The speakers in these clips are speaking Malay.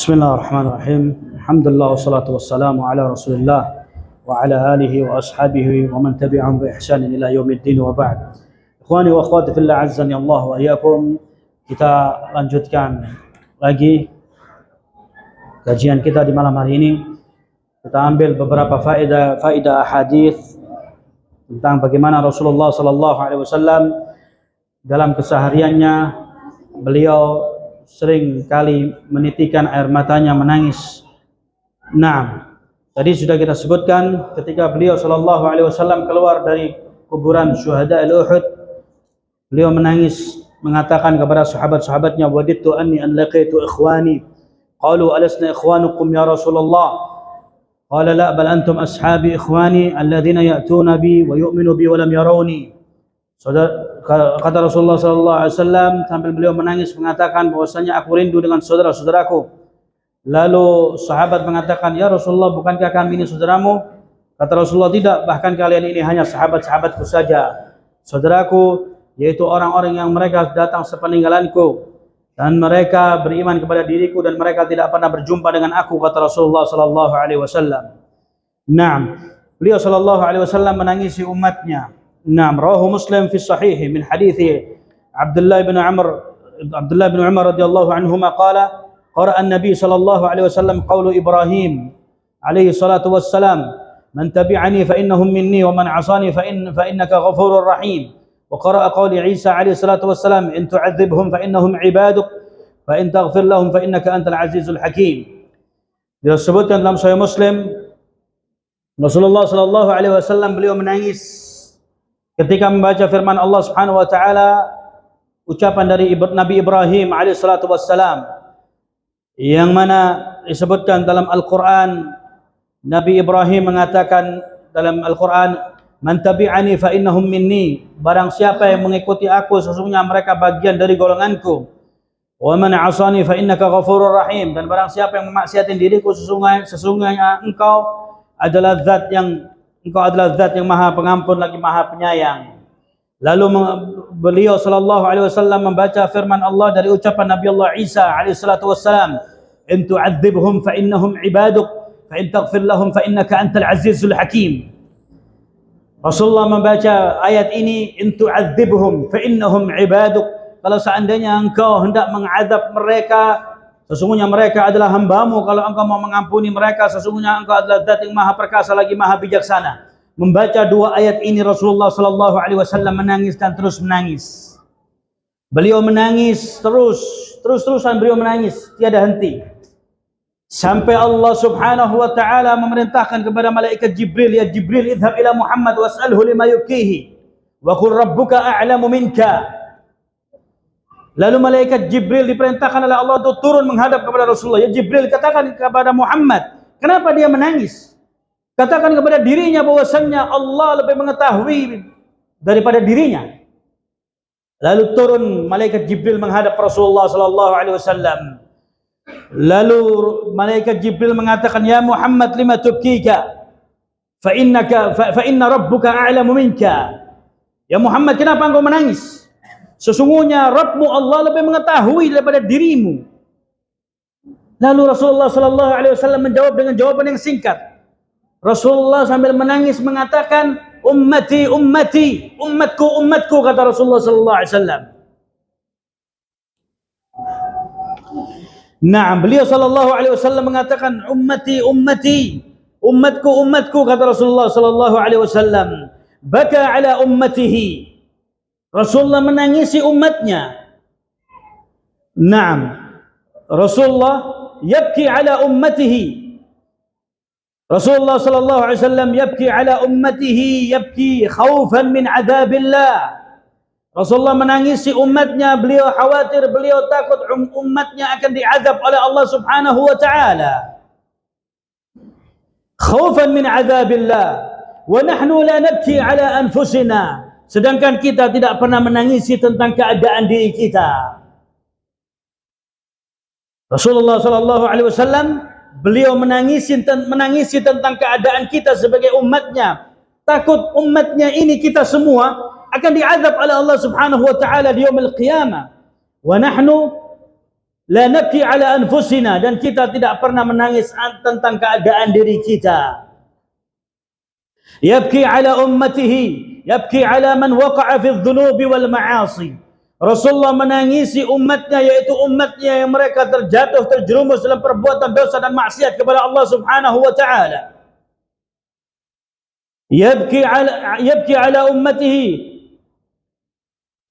Bismillahirrahmanirrahim. Alhamdulillah wassalatu wassalamu ala Rasulillah wa ala alihi wa ashabihi wa man tabi'ahum bi ihsanin ila yaumiddin wa ba'd. Ikhwani wa akhwati fillah, azzani Allah wa iyyakum. Kita lanjutkan lagi kajian kita di malam hari ini. Kita ambil beberapa faedah hadis tentang bagaimana Rasulullah sallallahu alaihi wasallam dalam kesehariannya beliau sering kali menitikan air matanya menangis. Nah, tadi sudah kita sebutkan ketika beliau sallallahu alaihi wasallam keluar dari kuburan syuhada al-Uhud, beliau menangis mengatakan kepada sahabat-sahabatnya, wadidtu anni an laqitu ikhwani qalu alasna ikhwanukum ya Rasulullah qala la bal antum ashabi ikhwani alladhina ya'tuna bi wa yu'minu bi wa lam yarawni. Kata Rasulullah sallallahu alaihi wasallam sambil beliau menangis mengatakan bahwasanya aku rindu dengan saudara-saudaraku. Lalu sahabat mengatakan, ya Rasulullah, bukankah kami ini saudaramu? Kata Rasulullah, tidak, bahkan kalian ini hanya sahabat-sahabatku saja. Saudaraku yaitu orang-orang yang mereka datang sepeninggalanku dan mereka beriman kepada diriku dan mereka tidak pernah berjumpa dengan aku, kata Rasulullah sallallahu alaihi wasallam. Naam, beliau sallallahu alaihi wasallam menangisi umatnya. نعم رواه مسلم في الصحيح من حديث عبد الله بن عمر رضي الله عنهما قال قرأ النبي صلى الله عليه وسلم قول إبراهيم عليه الصلاة والسلام من تبعني فإنهم مني ومن عصاني فإنك غفور رحيم. وقرأ قول عيسى عليه الصلاة والسلام إن تعذبهم فإنهم عبادك فإن تغفر لهم فإنك أنت العزيز الحكيم. Disebutkan dalam Sahih Muslim, Rasulullah sallallahu alaihi wasallam beliau menangis ketika membaca firman Allah Subhanahu wa taala, ucapan dari Nabi Ibrahim alaihi salatu wassalam, yang mana disebutkan dalam Al-Qur'an. Nabi Ibrahim mengatakan dalam Al-Qur'an, man tabi'ani fa innahum minni, barang siapa yang mengikuti aku sesungguhnya mereka bagian dari golonganku. Wa man 'asani fa innaka ghafurur rahim, dan barang siapa yang memaksiati diriku sesungguhnya engkau adalah zat yang maha pengampun lagi maha penyayang. Lalu beliau sallallahu alaihi wasallam membaca firman Allah dari ucapan Nabi Allah Isa alaihi salatu wassalam, in tu'adzibhum fa innahum ibaduk fa in taghfir lahum fa innaka antal azizul hakim. Rasulullah membaca ayat ini, in tu'adzibhum fa innahum ibaduk, kalau seandainya engkau hendak mengazab mereka sesungguhnya mereka adalah hambamu, kalau engkau mau mengampuni mereka sesungguhnya engkau adalah zat yang maha perkasa lagi maha bijaksana. Membaca dua ayat ini Rasulullah sallallahu alaihi wasallam menangis dan terus menangis. Beliau menangis terus-terusan beliau menangis tiada henti. Sampai Allah Subhanahu wa taala memerintahkan kepada malaikat Jibril, ya Jibril, idhhab ila Muhammad was'alhu lima yukihi wa qul rabbuka a'lamu minka. Lalu malaikat Jibril diperintahkan oleh Allah untuk turun menghadap kepada Rasulullah. Ya Jibril, katakan kepada Muhammad, kenapa dia menangis? Katakan kepada dirinya bahwasannya Allah lebih mengetahui daripada dirinya. Lalu turun malaikat Jibril menghadap Rasulullah sallallahu alaihi wasallam. Lalu malaikat Jibril mengatakan, ya Muhammad, lima tubkika? Fa inna rabbuka a'lamu minka. Ya Muhammad, kenapa engkau menangis? Sesungguhnya Rabbmu Allah lebih mengetahui daripada dirimu. Lalu Rasulullah sallallahu alaihi wasallam menjawab dengan jawaban yang singkat. Rasulullah sambil menangis mengatakan, ummati ummati, umatku umatku, kata Rasulullah sallallahu alaihi wasallam. Nah, beliau sallallahu alaihi wasallam mengatakan ummati ummati, umatku umatku, kata Rasulullah sallallahu alaihi wasallam. Baka ala ummatihi, Rasulullah menangisi umatnya. Naam, Rasulullah yabki ala ummatihi. Rasulullah sallallahu alaihi wasallam yabki ala ummatihi, yabki khaufan min adzabillah. Rasulullah menangisi umatnya, beliau khawatir, beliau takut umatnya akan diazab oleh Allah Subhanahu wa taala. Khaufan min adzabillah, wa nahnu la nabki ala anfusina. Sedangkan kita tidak pernah menangisi tentang keadaan diri kita. Rasulullah sallallahu alaihi wasallam beliau menangisi tentang keadaan kita sebagai umatnya. Takut umatnya ini kita semua akan diazab oleh Allah Subhanahu wa taala di yaumil qiyamah. Wa nahnu La nabki ala anfusina, dan kita tidak pernah menangis tentang keadaan diri kita. Yabki ala ummatihi, yabki ala man waqa'a fi dhunubi wal ma'asi. Rasulullah menangisi umatnya, yaitu umatnya yang mereka terjatuh, terjerumus dalam perbuatan dosa dan maksiat kepada Allah Subhanahu wa taala. Yabki ala ummatihi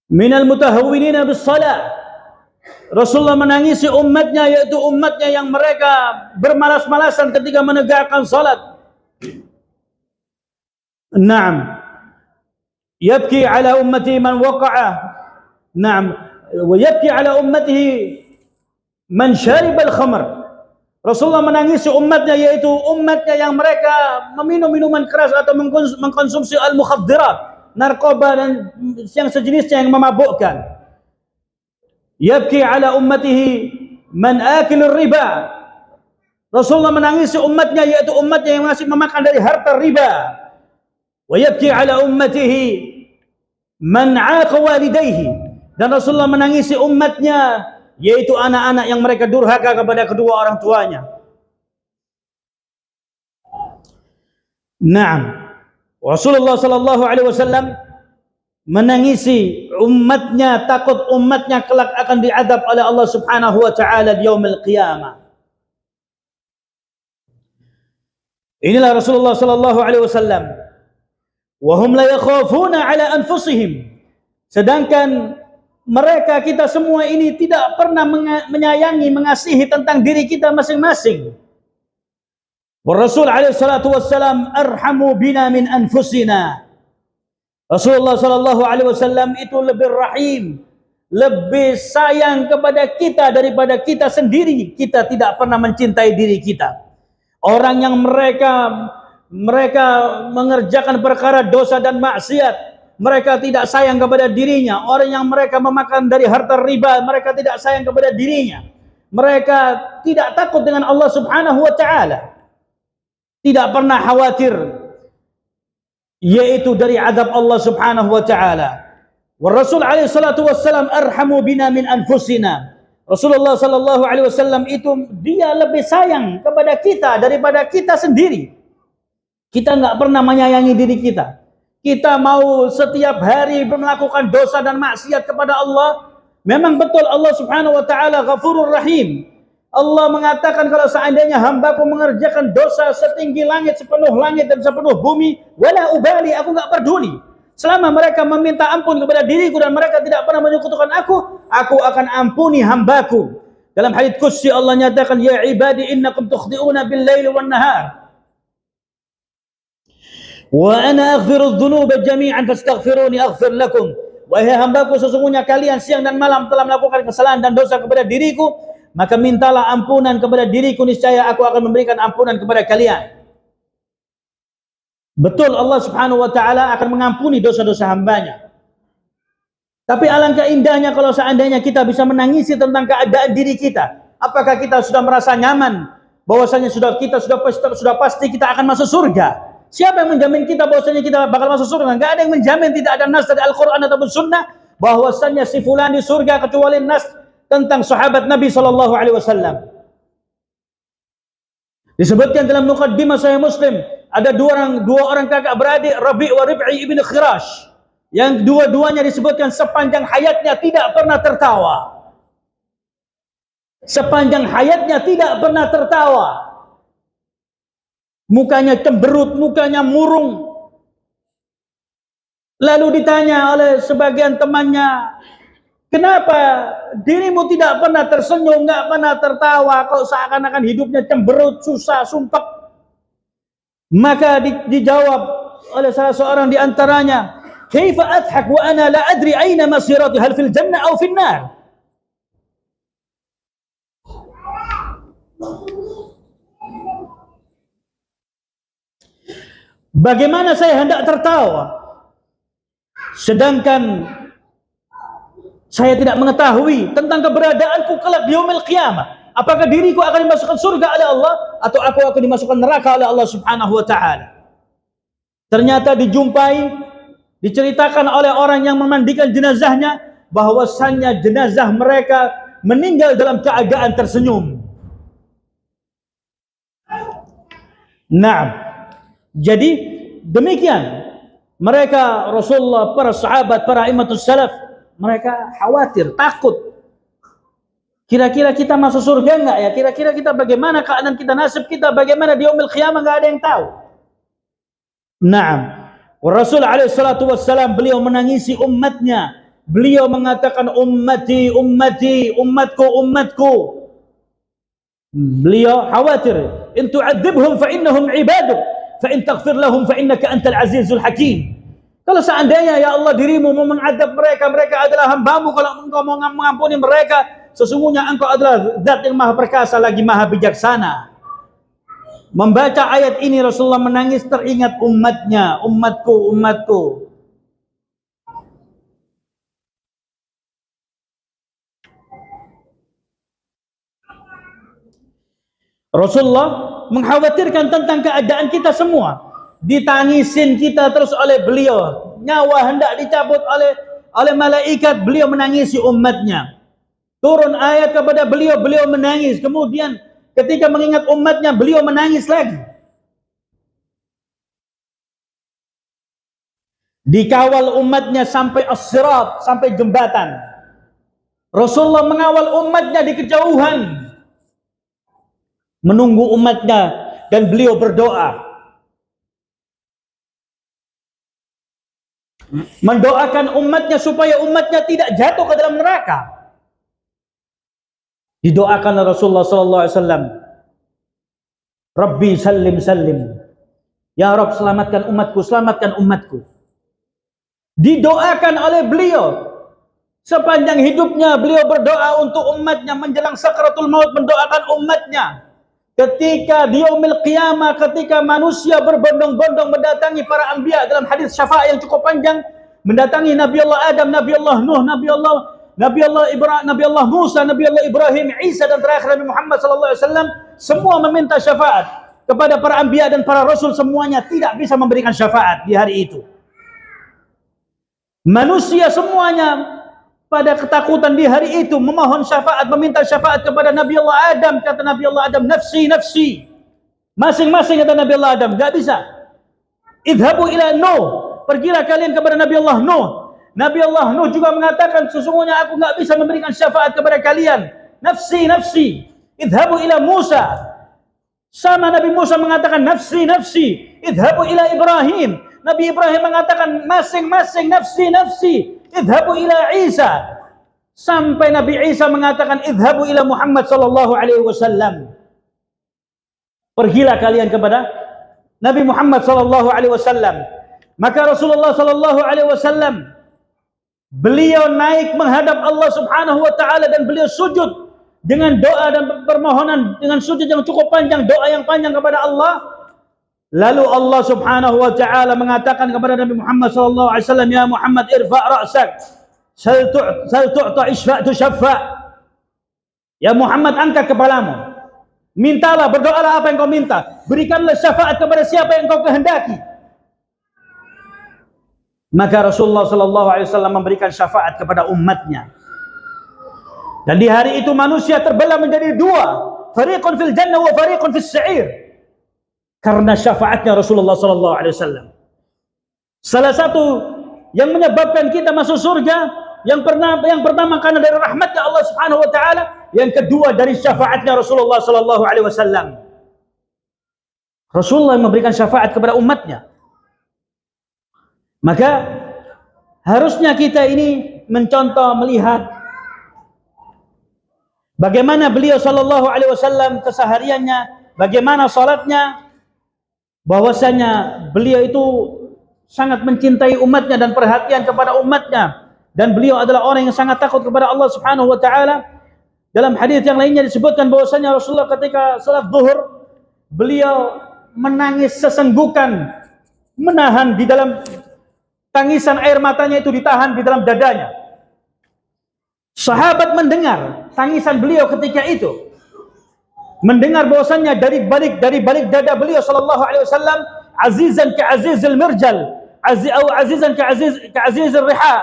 min al-mutahawwinina bis salah. Rasulullah menangisi umatnya, yaitu umatnya yang mereka bermalas-malasan ketika menegakkan salat. Naam. Yabki ala ummati man waqa'a. Naam. Wa yabki ala ummatihi man syariba al-khamr. Rasulullah menangisi umatnya, yaitu umatnya yang mereka meminum minuman keras atau mengkonsumsi al-mukhaddirat, narkoba dan yang sejenisnya yang memabukkan. Yabki ala ummatihi man akilur riba. Rasulullah menangisi umatnya, yaitu umatnya yang masih memakan dari harta riba. Wa yabki ala ummatihi man aqa walidayhi. Dan Rasulullah menangisi umatnya, yaitu anak-anak yang mereka durhaka kepada kedua orang tuanya. Naam. Rasulullah sallallahu alaihi wasallam menangisi umatnya, takut umatnya kelak akan diadab oleh Allah Subhanahu wa taala di yaumil qiyamah. Inilah Rasulullah sallallahu alaihi wasallam. Wa hum la yakhafuna ala anfusihim. Sedangkan mereka, kita semua ini tidak pernah menyayangi, mengasihi tentang diri kita masing-masing. Wa Rasul alaihi salatu wassalam arhamu bina min anfusina. Rasulullah sallallahu alaihi wasallam itu lebih rahim, lebih sayang kepada kita daripada kita sendiri. Kita tidak pernah mencintai diri kita. Orang yang mereka mengerjakan perkara dosa dan maksiat, mereka tidak sayang kepada dirinya. Orang yang mereka memakan dari harta riba, mereka tidak sayang kepada dirinya. Mereka tidak takut dengan Allah Subhanahu wa taala. Tidak pernah khawatir, yaitu dari azab Allah Subhanahu wa taala. Wa Rasul alaihi salatu wassalam arhamu bina min anfusina. Rasulullah sallallahu alaihi wasallam itu dia lebih sayang kepada kita daripada kita sendiri. Kita enggak pernah menyayangi diri kita. Kita mau setiap hari melakukan dosa dan maksiat kepada Allah. Memang betul Allah Subhanahu wa taala Ghafurur Rahim. Allah mengatakan, kalau seandainya hambaku mengerjakan dosa setinggi langit, sepenuh langit dan sepenuh bumi, wala ubali, aku enggak peduli. Selama mereka meminta ampun kepada diriku dan mereka tidak pernah menyekutukan aku akan ampuni hambaku. Dalam hadits qudsi Allah nyatakan, ya ibadi innakum tukhti'una bil laili wan nahar. Wa ana aghfiru dzunuba jami'an fastaghfiruni aghfir lakum. Wahai hambaku, sesungguhnya kalian siang dan malam telah melakukan kesalahan dan dosa kepada diriku, maka mintalah ampunan kepada diriku, niscaya aku akan memberikan ampunan kepada kalian. Betul, Allah Subhanahu wa taala akan mengampuni dosa-dosa hambanya. Tapi alangkah indahnya kalau seandainya kita bisa menangisi tentang keadaan diri kita. Apakah kita sudah merasa nyaman bahwasanya sudah pasti kita akan masuk surga? Siapa yang menjamin kita bahwasanya kita bakal masuk surga? Enggak ada yang menjamin. Tidak ada nas dari Al-Quran ataupun Sunnah bahwasanya si fulan di surga, kecuali nas tentang sahabat Nabi sallallahu alaihi wasallam. Disebutkan dalam muqaddimah Sahih Muslim, ada dua orang kakak beradik, Rabi' wa Rib'i ibn Khirash, yang dua-duanya disebutkan sepanjang hayatnya tidak pernah tertawa. Sepanjang hayatnya tidak pernah tertawa. Mukanya cemberut, mukanya murung. Lalu ditanya oleh sebagian temannya, kenapa dirimu tidak pernah tersenyum, nggak pernah tertawa, kok seakan-akan hidupnya cemberut, susah, sumpek? Maka dijawab oleh salah seorang di antaranya, kaifa adhak wa ana la adri aina masirati, hal fil jannah aw fil nar? Bagaimana saya hendak tertawa sedangkan saya tidak mengetahui tentang keberadaanku kelak di yaumil qiyamah. Apakah diriku akan dimasukkan surga oleh Allah atau aku akan dimasukkan neraka oleh Allah Subhanahu wa taala? Ternyata diceritakan oleh orang yang memandikan jenazahnya bahwasannya jenazah mereka meninggal dalam keadaan tersenyum. Nah, jadi demikian mereka, Rasulullah, para sahabat, para imamatus salaf, mereka khawatir, takut. Kira-kira kita masuk surga enggak ya? Kira-kira kita bagaimana keadaan kita, nasib kita bagaimana di yaumil qiyamah, enggak ada yang tahu. Naam. Rasul alaihi salatu wassalam, beliau menangisi umatnya. Beliau mengatakan ummati, ummati, umatku, umatku. Beliau khawatir, in tu'adzibhum fa innahum ibaduk, fa in taghfir lahum fa innaka antal azizul hakim. Kalau seandainya ya Allah dirimu mau mengadab mereka, mereka adalah hambamu. Kalau engkau mau mengampuni mereka, sesungguhnya engkau adalah zat yang maha perkasa lagi maha bijaksana. Membaca ayat ini Rasulullah menangis, teringat umatnya, umatku, umatku. Rasulullah mengkhawatirkan tentang keadaan kita semua. Ditangisin kita terus oleh beliau, nyawa hendak dicabut oleh malaikat, beliau menangisi umatnya. Turun ayat kepada beliau, beliau menangis. Kemudian ketika mengingat umatnya, beliau menangis lagi. Dikawal umatnya sampai as-sirat, sampai jembatan. Rasulullah mengawal umatnya di kejauhan, menunggu umatnya, dan beliau berdoa, mendoakan umatnya supaya umatnya tidak jatuh ke dalam neraka. Didoakan Rasulullah sallallahu alaihi wasallam, Rabbi sallim sallim, ya Rabb selamatkan umatku, selamatkan umatku. Didoakan oleh beliau sepanjang hidupnya, beliau berdoa untuk umatnya, menjelang sakratul maut mendoakan umatnya. Ketika di yaumil qiyamah, ketika manusia berbondong-bondong mendatangi para anbiya dalam hadis syafaat yang cukup panjang, mendatangi Nabi Allah Adam, Nabi Allah Nuh, Nabi Allah Musa, Nabi Allah Ibrahim, Isa, dan terakhir Nabi Muhammad sallallahu alaihi wasallam, semua meminta syafaat kepada para anbiya dan para rasul, semuanya tidak bisa memberikan syafaat di hari itu. Manusia semuanya pada ketakutan di hari itu memohon syafaat, meminta syafaat kepada Nabi Allah Adam. Kata Nabi Allah Adam, nafsi, nafsi. Masing-masing kata Nabi Allah Adam, enggak bisa. Idhabu ila Nuh, pergilah kalian kepada Nabi Allah Nuh. Nabi Allah Nuh juga mengatakan, sesungguhnya aku enggak bisa memberikan syafaat kepada kalian. Nafsi, nafsi. Idhabu ila Musa. Sama Nabi Musa mengatakan nafsi, nafsi. Idhabu ila Ibrahim. Nabi Ibrahim mengatakan masing-masing nafsi, nafsi. Idhabu ila Isa. Sampai Nabi Isa mengatakan idhabu ila Muhammad sallallahu alaihi wasallam. Pergilah kalian kepada Nabi Muhammad sallallahu alaihi wasallam. Maka Rasulullah sallallahu alaihi wasallam, beliau naik menghadap Allah Subhanahu wa taala dan beliau sujud dengan doa dan permohonan, dengan sujud yang cukup panjang, doa yang panjang kepada Allah. Lalu Allah Subhanahu wa taala mengatakan kepada Nabi Muhammad sallallahu alaihi wasallam, ya Muhammad irfa' ra'sak, sal tu'ta isfa' tushaffa. Ya Muhammad, angkat kepalamu, mintalah, berdoalah apa yang kau minta, berikanlah syafaat kepada siapa yang kau kehendaki. Maka Rasulullah sallallahu alaihi wasallam memberikan syafaat kepada umatnya. Dan di hari itu manusia terbelah menjadi dua, fariqun fil jannah wa fariqun fis sa'ir. Karena syafaatnya Rasulullah sallallahu alaihi wasallam. Salah satu yang menyebabkan kita masuk surga, yang pertama karena dari rahmatnya Allah Subhanahu wa taala, yang kedua dari syafaatnya Rasulullah sallallahu alaihi wasallam. Rasulullah memberikan syafaat kepada umatnya. Maka harusnya kita ini mencontoh, melihat bagaimana beliau sallallahu alaihi wasallam kesehariannya, bagaimana salatnya, bahwasanya beliau itu sangat mencintai umatnya dan perhatian kepada umatnya, dan beliau adalah orang yang sangat takut kepada Allah Subhanahu wa taala. Dalam hadis yang lainnya disebutkan bahwasanya Rasulullah ketika salat zuhur, beliau menangis sesenggukan, menahan di dalam tangisan, air matanya itu ditahan di dalam dadanya. Sahabat mendengar tangisan beliau ketika itu, mendengar bahwasannya dari balik dada beliau sallallahu alaihi wasallam, azizan ka azizil mirjal, azizan ka azizil riha,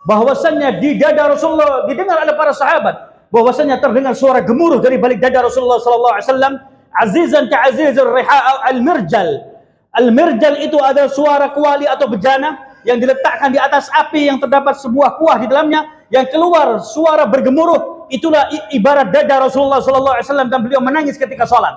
bahwasannya di dada Rasulullah didengar oleh para sahabat bahwasanya terdengar suara gemuruh dari balik dada Rasulullah sallallahu alaihi wasallam, azizan ka azizir riha al-mirjal. Al-mirjal itu adalah suara kuali atau bejana yang diletakkan di atas api yang terdapat sebuah kuah di dalamnya, yang keluar suara bergemuruh. Itulah ibarat dada Rasulullah sallallahu alaihi wasallam, dan beliau menangis ketika salat.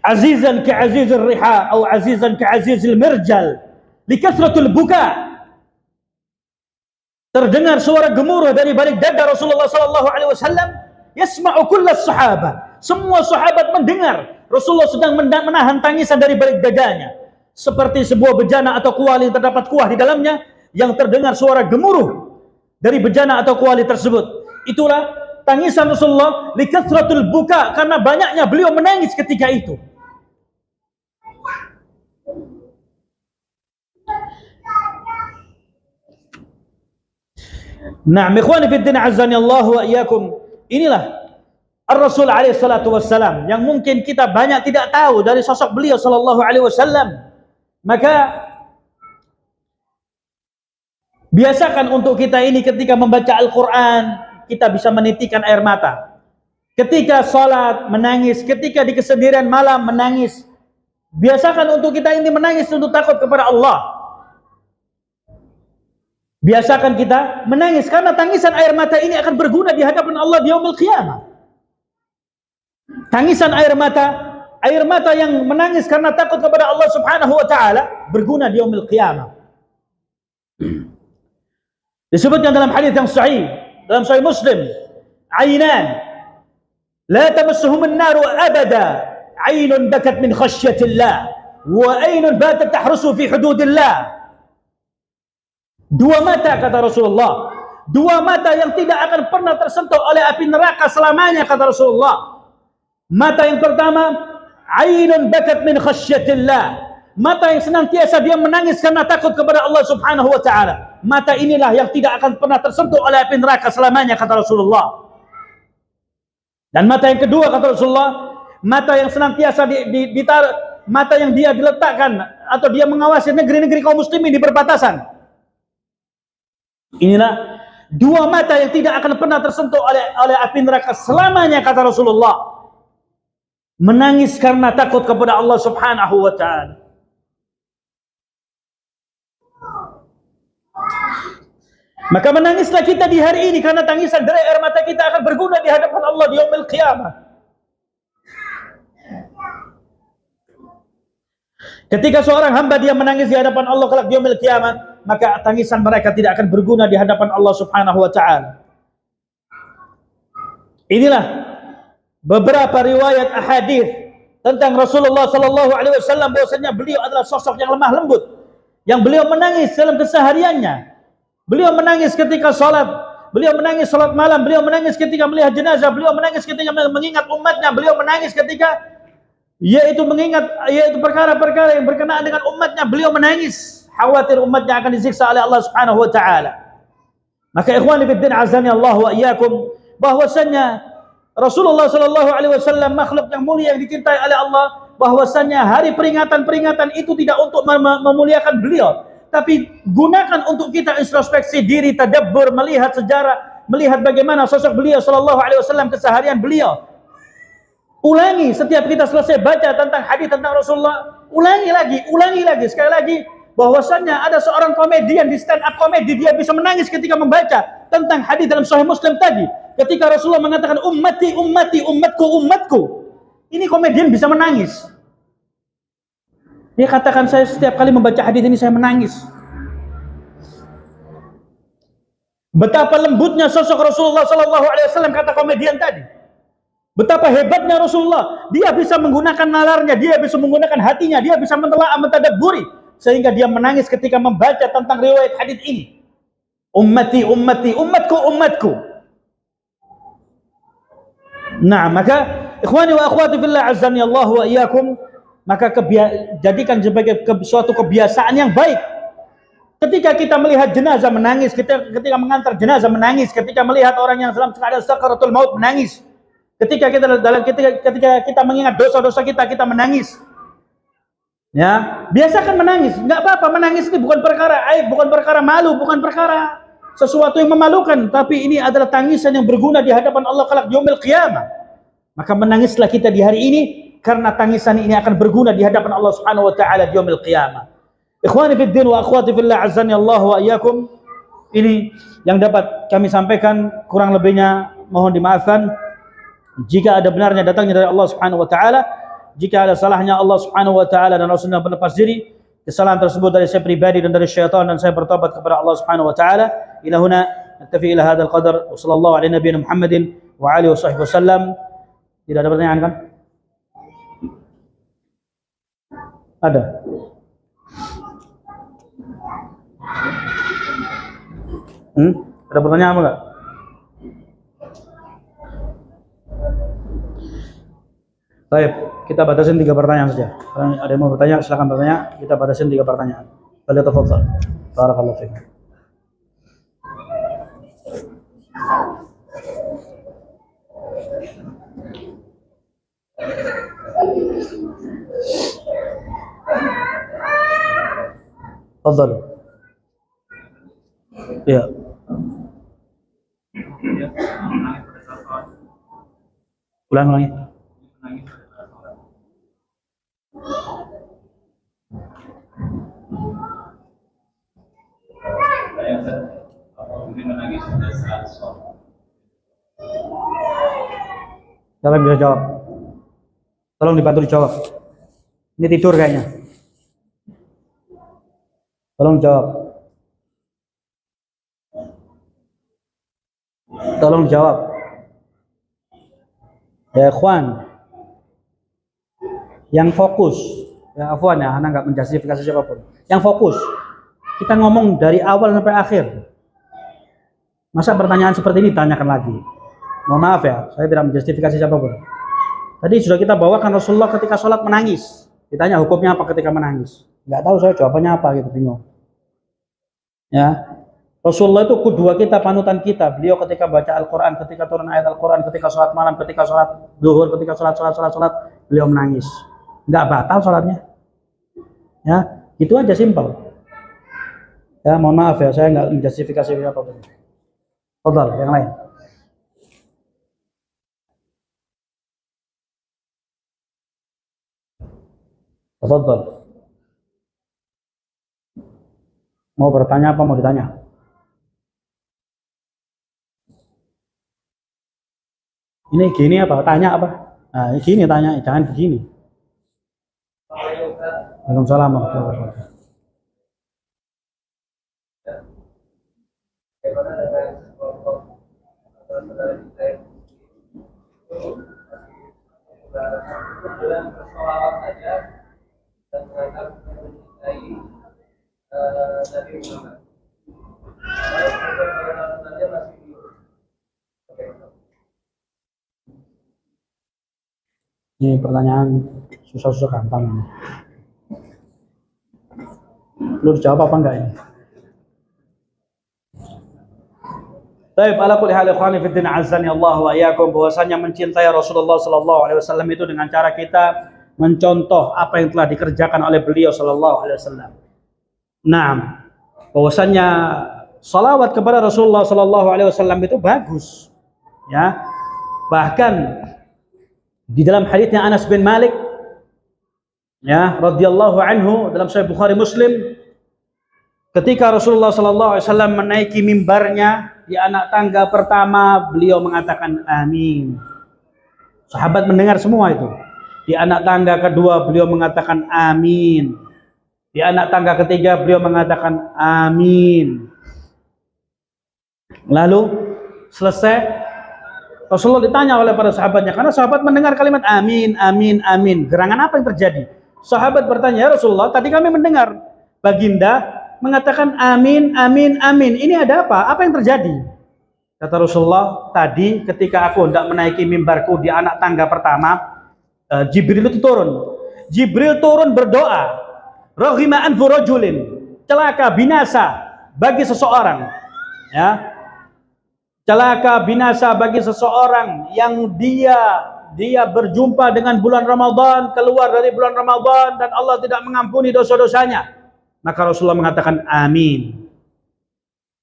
Azizan ka azizir riha atau azizan ka azizil mirjal likasratul buka. Terdengar suara gemuruh dari balik dada Rasulullah sallallahu alaihi wasallam, yasma'u kullas sahabah. Semua sahabat mendengar Rasulullah sedang menahan tangisan dari balik dadanya, seperti sebuah bejana atau kuali terdapat kuah di dalamnya, yang terdengar suara gemuruh dari bejana atau kuali tersebut. Itulah tangisan Rasulullah likasratul buka, karena banyaknya beliau menangis ketika itu. Nah, ikhwani fi din azani Allah wa iyyakum. Inilah Ar-Rasul alaihi salatu wassalam yang mungkin kita banyak tidak tahu dari sosok beliau sallallahu alaihi wasallam. Maka biasakan untuk kita ini ketika membaca Al-Qur'an, kita bisa menitikan air mata. Ketika salat menangis, ketika di kesendirian malam menangis. Biasakan untuk kita ini menangis untuk takut kepada Allah. Biasakan kita menangis, karena tangisan air mata ini akan berguna di hadapan Allah di yaumil qiyamah. Tangisan air mata yang menangis karena takut kepada Allah Subhanahu wa taala berguna di yaumil qiyamah. Disebutkan dalam hadis yang sahih, dalam sahih Muslim, ainan la tamassuhum an-nar abada, ainun bakat min khasyatillah wa ainun batat tahrusu fi hududillah. Dua mata, kata Rasulullah, dua mata yang tidak akan pernah tersentuh oleh api neraka selamanya, kata Rasulullah. Mata yang pertama, ainun bakat min khasyatillah, mata yang senantiasa dia menangis karena takut kepada Allah Subhanahu wa taala. Mata inilah yang tidak akan pernah tersentuh oleh api neraka selamanya, kata Rasulullah. Dan mata yang kedua, kata Rasulullah, mata yang senantiasa mata yang dia diletakkan atau dia mengawasi negeri-negeri kaum muslimin di perbatasan. Inilah dua mata yang tidak akan pernah tersentuh oleh api neraka selamanya, kata Rasulullah. Menangis karena takut kepada Allah Subhanahu wa taala. Maka menangislah kita di hari ini, karena tangisan dari air mata kita akan berguna di hadapan Allah di yaumil qiyamah. Ketika seorang hamba dia menangis di hadapan Allah kelak di yaumil qiyamah, maka tangisan mereka tidak akan berguna di hadapan Allah Subhanahu wa taala. Inilah beberapa riwayat ahadits tentang Rasulullah sallallahu alaihi wasallam, bahwasanya beliau adalah sosok yang lemah lembut, yang beliau menangis dalam kesehariannya. Beliau menangis ketika salat, beliau menangis salat malam, beliau menangis ketika melihat jenazah, beliau menangis ketika mengingat umatnya, beliau menangis ketika yaitu perkara-perkara yang berkenaan dengan umatnya, beliau menangis khawatir umatnya akan disiksa oleh Allah Subhanahu wa taala. Maka ikhwani fid din azani Allah wa iyyakum, bahwasanya Rasulullah sallallahu alaihi wasallam makhluk yang mulia yang dicintai oleh Allah, bahwasanya hari peringatan itu tidak untuk memuliakan beliau, tapi gunakan untuk kita introspeksi diri, tadabbur, melihat sejarah, melihat bagaimana sosok beliau sallallahu alaihi wasallam, keseharian beliau. Ulangi setiap kita selesai baca tentang hadis tentang Rasulullah, ulangi lagi sekali lagi, bahwasannya ada seorang komedian di stand up komedi, dia bisa menangis ketika membaca tentang hadis dalam Sahih Muslim tadi, ketika Rasulullah mengatakan ummati, umatku. Ini komedian bisa menangis. Dia katakan, saya setiap kali membaca hadis ini saya menangis. Betapa lembutnya sosok Rasulullah sallallahu alaihi wasallam, kata komedian tadi. Betapa hebatnya Rasulullah, dia bisa menggunakan nalarnya, dia bisa menggunakan hatinya, dia bisa mentelaah, mentadabburi, sehingga dia menangis ketika membaca tentang riwayat hadis ini. Ummati, umatku. Nah, maka ikhwani wa akhwati fillah azani Allah wa iyyakum, maka jadikan sebagai suatu kebiasaan yang baik. Ketika kita melihat jenazah menangis, ketika mengantar jenazah menangis, ketika melihat orang yang dalam keadaan sakaratul maut menangis. Ketika kita mengingat dosa-dosa kita menangis. Ya, biasakan menangis. Enggak apa-apa, menangis ini bukan perkara aib, bukan perkara malu, bukan perkara sesuatu yang memalukan, tapi ini adalah tangisan yang berguna di hadapan Allah kelak di yaumil qiyamah. Maka menangislah kita di hari ini karena tangisan ini akan berguna di hadapan Allah Subhanahu wa taala di yaumil qiyamah. Ikhwani fid din wa akhwati fillah, azani Allah wa iyyakum. Ini yang dapat kami sampaikan, kurang lebihnya mohon dimaafkan. Jika ada benarnya datangnya dari Allah Subhanahu wa taala, jika ada salahnya Allah Subhanahu wa taala dan Rasulnya berlepas diri, kesalahan tersebut dari saya pribadi dan dari syaitan, dan saya bertobat kepada Allah Subhanahu wa taala. Ila huna naktafi ila hadzal qadar wa sallallahu ala nabiyyina Muhammadin wa alihi washabbihi wasallam. Tidak ada pertanyaan kan? Ada. Ada pertanyaan apa enggak? Baik, kita batasin 3 pertanyaan saja. Kalau ada yang mau bertanya, silakan bertanya. Kita batasin 3 pertanyaan. Falyatafadhal. Barakallahu fiik. Tafadhal. Ya. Ulang-ulangi. Siapa yang bisa jawab? Tolong dibantu dijawab. Ini tidur kayaknya. Tolong jawab. Tolong jawab. Ya ikhwan, yang fokus, ya afwan ya, anak nggak menjustifikasi siapapun. Yang fokus, kita ngomong dari awal sampai akhir. Masa pertanyaan seperti ini ditanyakan lagi? Mohon maaf ya, saya tidak menjustifikasi siapapun. Tadi sudah kita bawakan Rasulullah ketika sholat menangis. Ditanya hukumnya apa ketika menangis? Nggak tahu saya jawabannya apa gitu, bingung. Ya, Rasulullah itu kedua kita, panutan kita. Beliau ketika baca Al-Quran, ketika turun ayat Al-Quran, ketika sholat malam, ketika sholat zuhur, ketika sholat, beliau menangis. Nggak batal sholatnya. Ya, itu aja simpel. Ya, mohon maaf ya, saya nggak menjustifikasi apapun. Fadhal, yang lain. Fadhal. Mau bertanya apa mau ditanya? Ini gini apa? Tanya apa? Nah, ini gini tanya, jangan begini. Waalaikumsalam warahmatullahi wabarakatuh. Ini pertanyaan susah-susah gampang. Lu dijawab apa enggak ini? Baik, ala kulli hal ikhwani fid din azani Allah wa iyyakum, bahwasanya mencintai Rasulullah sallallahu alaihi wasallam itu dengan cara kita mencontoh apa yang telah dikerjakan oleh beliau sallallahu alaihi wasallam. Naam, bahwasanya salawat kepada Rasulullah sallallahu alaihi wasallam itu bagus. Ya. Bahkan di dalam haditsnya Anas bin Malik ya radhiyallahu anhu dalam Sahih Bukhari Muslim, ketika Rasulullah sallallahu alaihi wasallam menaiki mimbarnya di anak tangga pertama, beliau mengatakan amin. Sahabat mendengar semua itu. Di anak tangga kedua beliau mengatakan amin. Di anak tangga ketiga beliau mengatakan amin. Lalu selesai, Rasulullah ditanya oleh para sahabatnya, karena sahabat mendengar kalimat amin, amin, amin. Gerangan apa yang terjadi? Sahabat bertanya, ya Rasulullah, tadi kami mendengar baginda mengatakan amin, amin, amin. Ini ada apa? Apa yang terjadi? Kata Rasulullah, tadi ketika aku hendak menaiki mimbarku di anak tangga pertama, Jibril itu turun. Jibril turun berdoa, raghima anfu rajulin, celaka binasa bagi seseorang. Ya. celaka binasa bagi seseorang yang dia berjumpa dengan bulan Ramadan, keluar dari bulan Ramadan dan Allah tidak mengampuni dosa-dosanya. Maka Rasulullah mengatakan amin.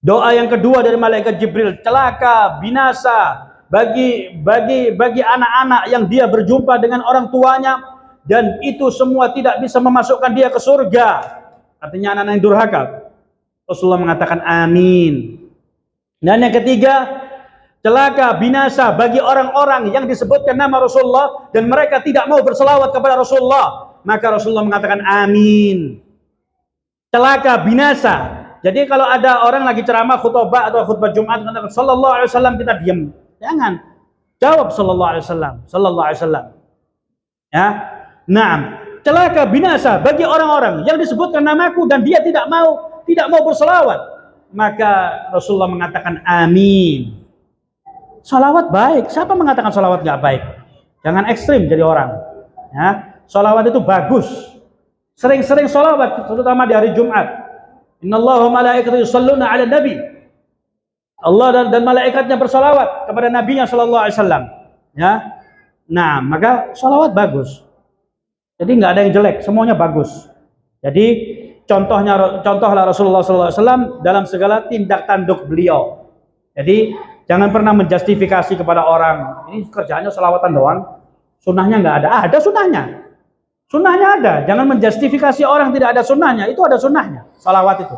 Doa yang kedua dari malaikat Jibril, celaka binasa bagi anak-anak yang dia berjumpa dengan orang tuanya dan itu semua tidak bisa memasukkan dia ke surga. Artinya anak-anak yang durhaka. Rasulullah mengatakan amin. Dan yang ketiga, celaka binasa bagi orang-orang yang disebutkan nama Rasulullah dan mereka tidak mau berselawat kepada Rasulullah. Maka Rasulullah mengatakan amin. Celaka binasa. Jadi kalau ada orang lagi ceramah khutbah atau khutbah Jumat mengatakan sallallahu alaihi wasallam, kita diam. Jangan. Jawab sallallahu alaihi wasallam, sallallahu alaihi wasallam. Ya. Naam. Celaka binasa bagi orang-orang yang disebutkan namaku dan dia tidak mau berselawat. Maka Rasulullah mengatakan amin. Salawat baik. Siapa mengatakan salawat nggak baik? Jangan ekstrim jadi orang. Ya. Salawat itu bagus. Sering-sering salawat, terutama di hari Jumat. Innallaha malaikatahu yusholluna 'alan nabi. Allah dan malaikatnya bersalawat kepada nabinya sallallahu alaihi wasallam. Ya. Nah, maka salawat bagus. Jadi nggak ada yang jelek, semuanya bagus. Jadi contohlah Rasulullah sallallahu alaihi wasallam dalam segala tindak tanduk beliau. Jadi jangan pernah menjustifikasi kepada orang, ini kerjanya salawatan doang. Sunnahnya nggak ada. Ada sunnahnya. Sunnahnya ada. Jangan menjustifikasi orang tidak ada sunnahnya. Itu ada sunnahnya. Salawat itu.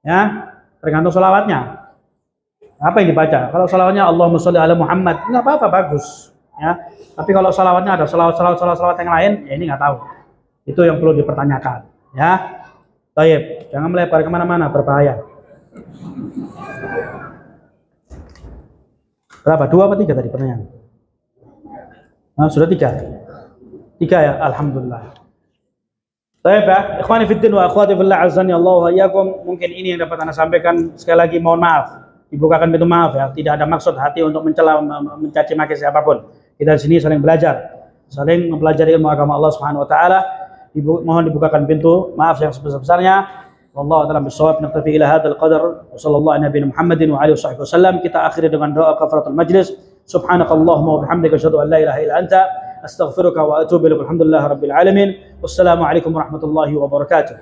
Ya, tergantung salawatnya. Apa yang dibaca? Kalau salawatnya Allahumma sholli ala Muhammad, nggak apa-apa, bagus. Ya. Tapi kalau salawatnya ada salawat yang lain, ya ini nggak tahu. Itu yang perlu dipertanyakan. Ya. Baik. Jangan melebar kemana-mana, berbahaya. Berapa? 2 apa 3 tadi pertanyaan? Nah, sudah 3. 3 ya, alhamdulillah. Baik ya, ikhwani fiddin wa akhwati fillah azani Allah wa iyyakum. Mungkin ini yang dapat Anda sampaikan. Sekali lagi mohon maaf. Dibukakan pintu maaf ya. Tidak ada maksud hati untuk mencela, mencaci maki siapapun. Kita di sini saling belajar, saling mempelajari ilmu agama Allah Subhanahu wa taala. Mohon dibukakan pintu maaf yang sebesar-besarnya. Wallahu a'lam bishawab. Naktafi ila hadzal qadar. Wa sallallahu ala nabiyina Muhammadin wa alihi wasallam. Kita akhiri dengan doa kafaratul majlis. Subhanakallahumma wa bihamdika asyhadu an la ilaha illa anta astaghfiruka wa atubu ilaik. Alhamdulillah rabbil alamin. Wassalamu alaikum warahmatullahi wabarakatuh.